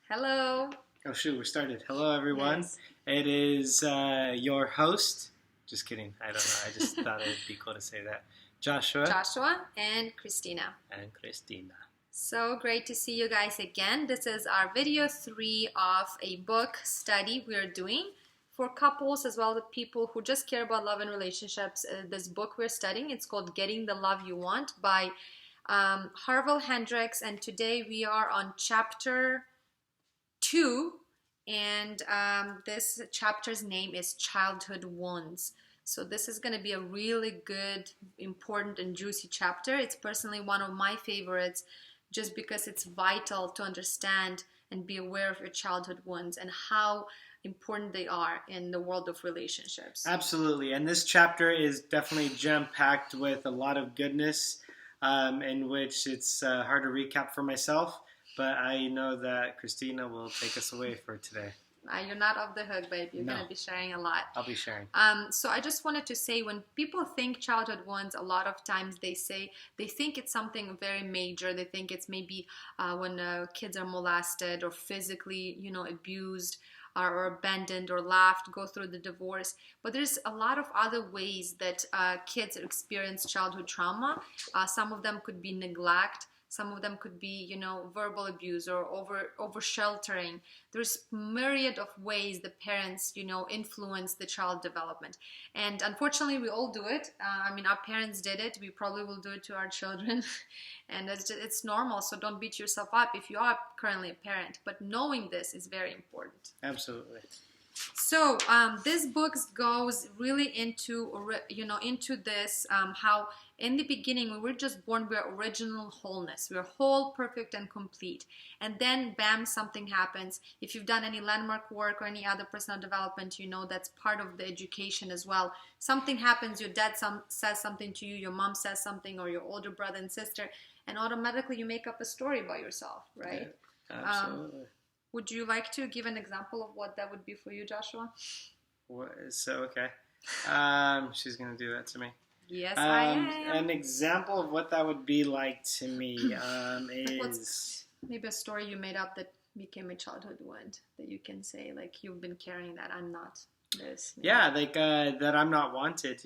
Hello. Oh shoot, we're started. Hello everyone. Yes. It is your host. Just kidding. I don't know. I just thought it would be cool to say that. Joshua and Christina. And Christina. So great to see you guys again. This is our video 3 of a book study we're doing for couples as well as people who just care about love and relationships. This book we're studying, it's called Getting the Love You Want by Harville Hendrix, and today we are on chapter 2, and this chapter's name is Childhood Wounds. So this is going to be a really good, important, and juicy chapter. It's personally one of my favorites just because it's vital to understand and be aware of your childhood wounds and how important they are in the world of relationships. Absolutely. And this chapter is definitely jam-packed with a lot of goodness, in which it's hard to recap for myself. But I know that Christina will take us away for today. You're not off the hook, babe. You're going to be sharing a lot. I'll be sharing. So I just wanted to say, when people think childhood wounds, a lot of times they think it's something very major. They think it's maybe when kids are molested or physically, abused or abandoned or left, go through the divorce. But there's a lot of other ways that kids experience childhood trauma. Some of them could be neglect. Some of them could be, verbal abuse or over sheltering. There's myriad of ways the parents, influence the child development. And unfortunately, we all do it. Our parents did it. We probably will do it to our children. And it's normal. So don't beat yourself up if you are currently a parent. But knowing this is very important. Absolutely. So this book goes really into this, how in the beginning when we're just born, we're original wholeness. We're whole, perfect, and complete. And then, bam, something happens. If you've done any landmark work or any other personal development, that's part of the education as well. Something happens, your dad says something to you, your mom says something, or your older brother and sister, and automatically you make up a story about yourself, right? Yeah, absolutely. Would you like to give an example of what that would be for you, Joshua? Okay. She's going to do that to me. Yes, I am. An example of what that would be like to me is... Maybe a story you made up that became a childhood wound that you can say, like, you've been carrying that, I'm not this. Maybe. Yeah, that I'm not wanted,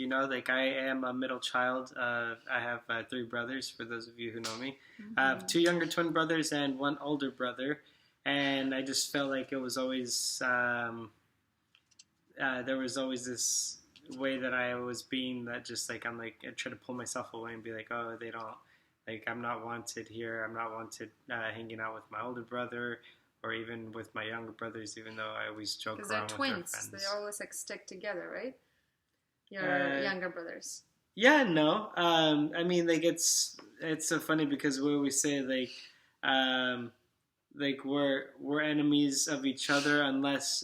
I am a middle child. I have 3 brothers, for those of you who know me. Mm-hmm. I have 2 younger twin brothers and 1 older brother. And I just felt like it was always, there was always this way that I was being that just I try to pull myself away and be like, oh, they don't, I'm not wanted here. I'm not wanted hanging out with my older brother or even with my younger brothers, even though I always joke around with their friends. Because they're twins. They always stick together, right? Your younger brothers. Yeah, no. It's so funny because we always say we're enemies of each other unless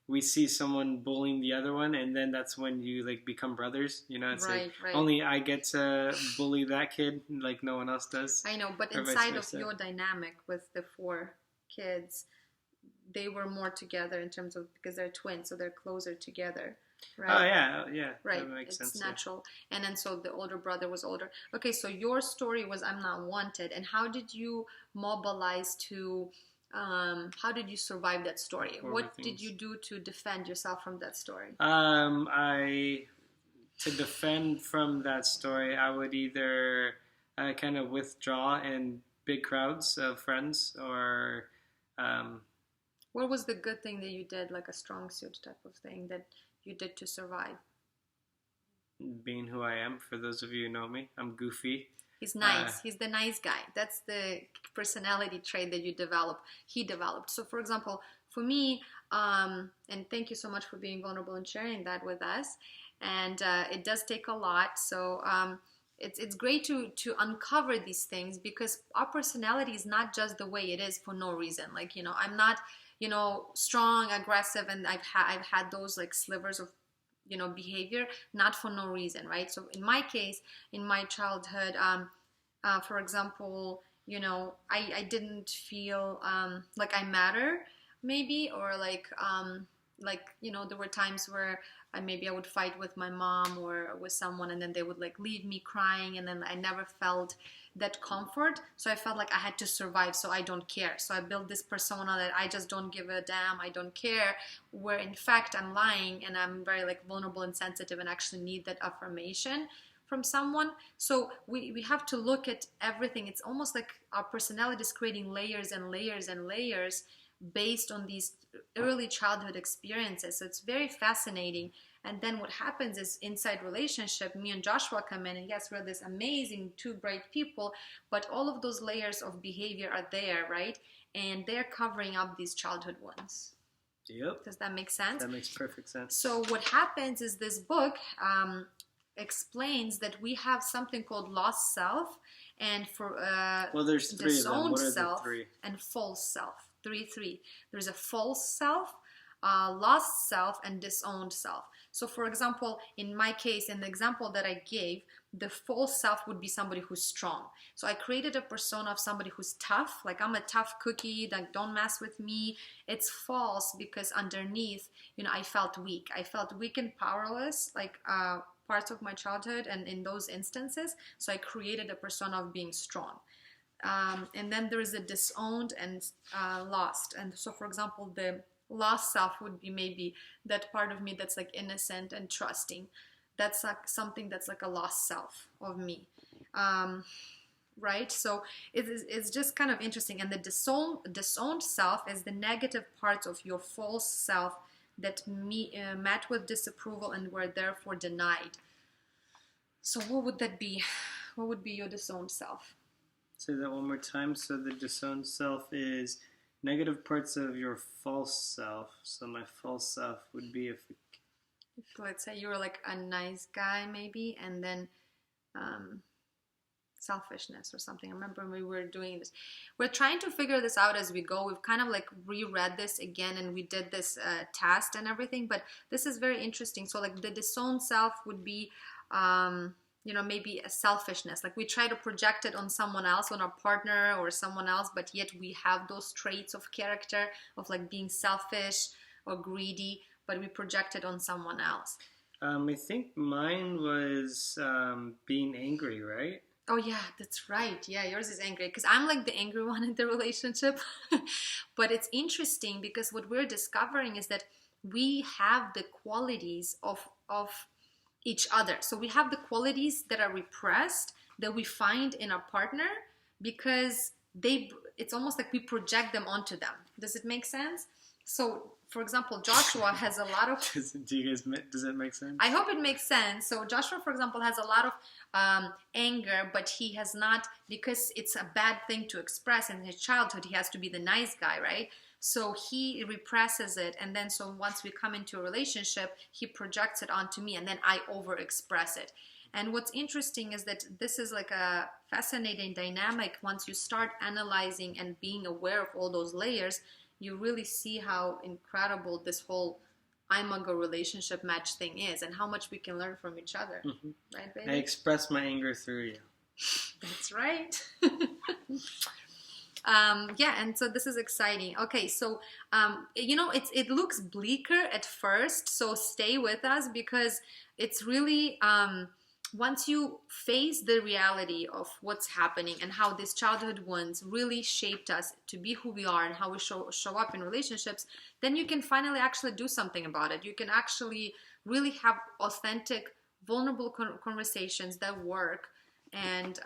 we see someone bullying the other one, and then that's when you become brothers. It's right. Only I get to bully that kid, no one else does. I know, but inside of your dynamic with the 4 kids, they were more together in terms of, because they're twins, so they're closer together. Right. Oh, yeah. Right. That makes sense. It's natural. Yeah. And then so the older brother was older. Okay, so your story was I'm not wanted. And how did you mobilize to, how did you survive that story? What did you do to defend yourself from that story? To defend from that story, I would either kind of withdraw in big crowds of friends or... What was the good thing that you did, like a strong suit type of thing that you did to survive? Being who I am. For those of you who know me, I'm goofy. He's nice. He's the nice guy. That's the personality trait that he developed. So for example, for me, and thank you so much for being vulnerable and sharing that with us. And it does take a lot. So it's great to uncover these things, because our personality is not just the way it is for no reason. I'm not, strong, aggressive, and I've had those slivers of, behavior, not for no reason, right? So in my case, in my childhood, for example, I didn't feel like I matter, maybe, or there were times where maybe I would fight with my mom or with someone, and then they would leave me crying, and then I never felt that comfort. So I felt like I had to survive, so I don't care. So I built this persona that I just don't give a damn, I don't care, where in fact I'm lying and I'm very like vulnerable and sensitive and actually need that affirmation from someone. So we have to look at everything. It's almost like our personality is creating layers and layers and layers based on these early childhood experiences. So it's very fascinating. And then what happens is inside relationship, me and Joshua come in, and yes, we're this amazing two bright people, but all of those layers of behavior are there, right? And they're covering up these childhood ones. Yep. Does that make sense? That makes perfect sense. So what happens is this book explains that we have something called lost self, and for well, there's three of them. disowned What are self the three? and false self. Three. There's a false self, lost self, and disowned self. So for example, in my case, in the example that I gave, the false self would be somebody who's strong. So I created a persona of somebody who's tough, like I'm a tough cookie, like don't mess with me. It's false because underneath, I felt weak. I felt weak and powerless, like parts of my childhood and in those instances. So I created a persona of being strong. And then there is a disowned and lost. And so for example, the lost self would be maybe that part of me that's like innocent and trusting. That's like something that's like a lost self of me. Right? So it's just kind of interesting. And the disowned self is the negative parts of your false self that met with disapproval and were therefore denied. So what would that be? What would be your disowned self? Say that one more time. So the disowned self is negative parts of your false self. So my false self would be if let's say you were like a nice guy maybe, and then selfishness or something. I remember when we were doing this. We're trying to figure this out as we go. We've kind of like reread this again, and we did this test and everything, but this is very interesting. So like the disowned self would be maybe a selfishness. Like we try to project it on someone else, on our partner or someone else, but yet we have those traits of character of like being selfish or greedy, but we project it on someone else. I think mine was being angry, right? Oh yeah, that's right. Yeah, yours is angry because I'm like the angry one in the relationship. But it's interesting because what we're discovering is that we have the qualities of each other. So we have the qualities that are repressed that we find in our partner because it's almost like we project them onto them. Does it make sense? So for example, Joshua has a lot of... Does it make sense? I hope it makes sense. So Joshua, for example, has a lot of anger, but he has not, because it's a bad thing to express in his childhood, he has to be the nice guy, right? So he represses it, and then so once we come into a relationship, he projects it onto me, and then I overexpress it. And what's interesting is that this is like a fascinating dynamic. Once you start analyzing and being aware of all those layers, you really see how incredible this whole imago relationship match thing is and how much we can learn from each other. Mm-hmm. Right, baby? I express my anger through you. That's right. And so this is exciting. Okay, so, it looks bleaker at first, so stay with us because it's really... once you face the reality of what's happening and how these childhood wounds really shaped us to be who we are and how we show up in relationships, then you can finally actually do something about it. You can actually really have authentic, vulnerable conversations that work. And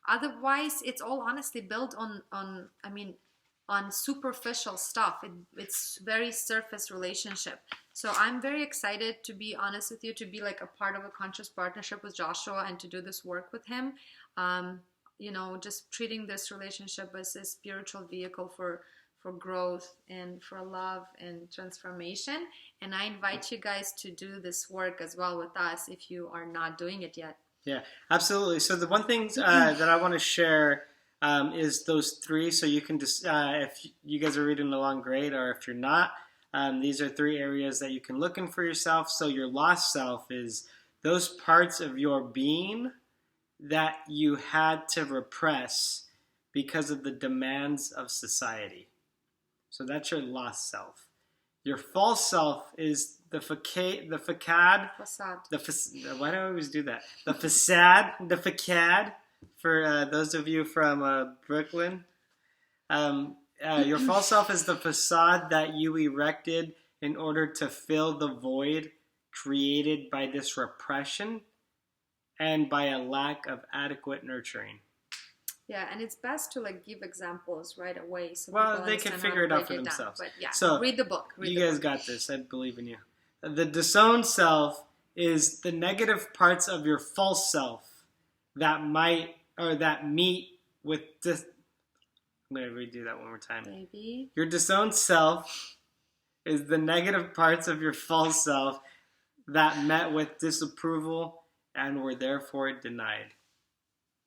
otherwise, it's all honestly built on superficial stuff. It's very surface relationship. So I'm very excited, to be honest with you, to be like a part of a conscious partnership with Joshua and to do this work with him. Just treating this relationship as a spiritual vehicle for growth and for love and transformation. And I invite you guys to do this work as well with us if you are not doing it yet. Yeah, absolutely. So the one thing that I want to share is those three. So you can just, if you guys are reading along, great. Or if you're not, these are three areas that you can look in for yourself. So your lost self is those parts of your being that you had to repress because of the demands of society. So that's your lost self. Your false self is the facade. Facade. Why do I always do that? The facade For those of you from Brooklyn, your false self is the facade that you erected in order to fill the void created by this repression and by a lack of adequate nurturing. Yeah, and it's best to like give examples right away so well, they can figure it out for themselves. But yeah, so read the book. You guys got this. I believe in you. The disowned self is the negative parts of your false self that meet with this. I'm going to redo that one more time. Maybe. Your disowned self is the negative parts of your false self that met with disapproval and were therefore denied.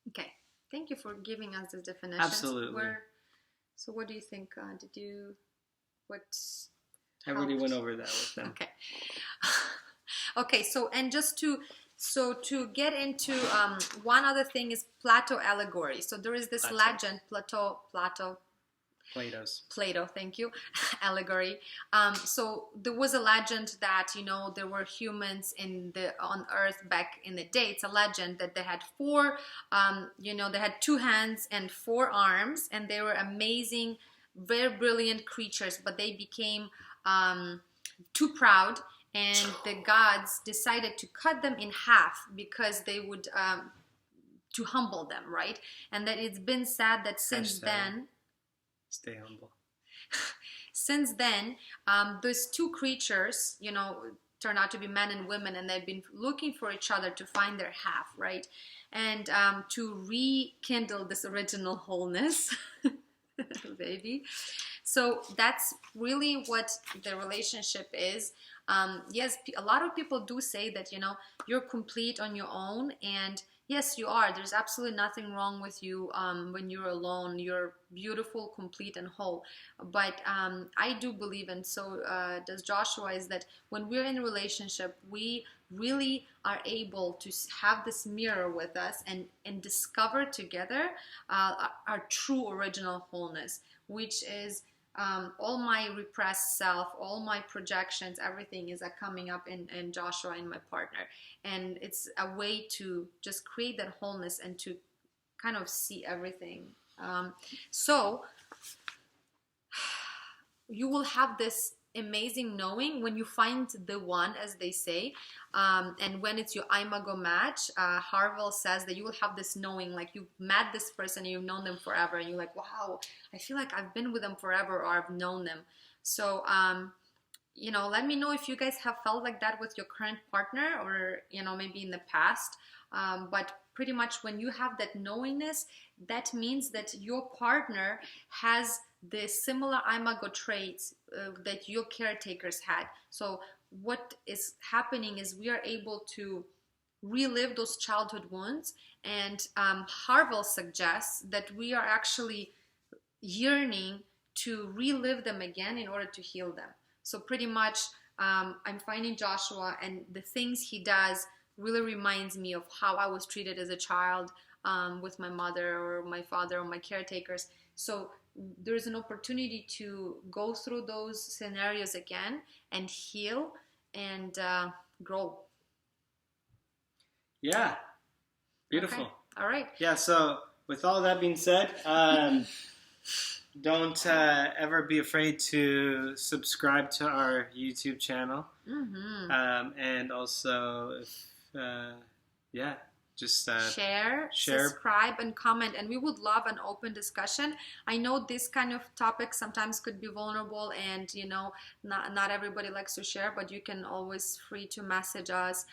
Okay. Thank you for giving us this definition. Absolutely. So what do you think? I already went over that with them. Okay. Okay, so to get into one other thing is Plato allegory. So there is this legend, Plato, thank you, allegory. So there was a legend that, there were humans on Earth back in the day. It's a legend that they had they had 2 hands and 4 arms, and they were amazing, very brilliant creatures, but they became too proud, and the gods decided to cut them in half because they would, to humble them, right? And that it's been said that since then... Stay humble. Since then, those 2 creatures, turned out to be men and women, and they've been looking for each other to find their half, right? And to rekindle this original wholeness, baby. So that's really what the relationship is. Yes, a lot of people do say that, you're complete on your own, and yes, you are. There's absolutely nothing wrong with you when you're alone. You're beautiful, complete, and whole. But I do believe, and so does Joshua, is that when we're in a relationship, we really are able to have this mirror with us and discover together our true original wholeness, which is all my repressed self, all my projections, everything is coming up in Joshua and my partner. And it's a way to just create that wholeness and to kind of see everything. So you will have this amazing knowing when you find the one, as they say, and when it's your imago match. Harville says that you will have this knowing, like you've met this person and you've known them forever, and you're like, wow, I feel like I've been with them forever, or I've known them. So let me know if you guys have felt like that with your current partner, or maybe in the past. But pretty much when you have that knowingness, that means that your partner has the similar imago traits that your caretakers had. So what is happening is we are able to relive those childhood wounds, and Harville suggests that we are actually yearning to relive them again in order to heal them. So pretty much I'm finding Joshua, and the things he does really reminds me of how I was treated as a child with my mother or my father or my caretakers. So there's an opportunity to go through those scenarios again and heal and grow. Yeah. Beautiful. Okay. All right. Yeah, so with all that being said, don't ever be afraid to subscribe to our YouTube channel. Mm-hmm. And also, just share, subscribe, and comment, and we would love an open discussion. I know this kind of topic sometimes could be vulnerable, and not everybody likes to share, but you can always free to message us,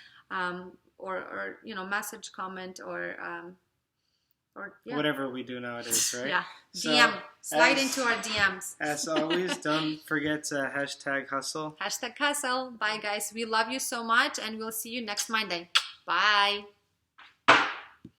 or message, comment, or whatever we do nowadays, right? Yeah. DM. Slide into our DMs. As always, don't forget to #hustle. #hustle. Bye, guys. We love you so much, and we'll see you next Monday. Bye.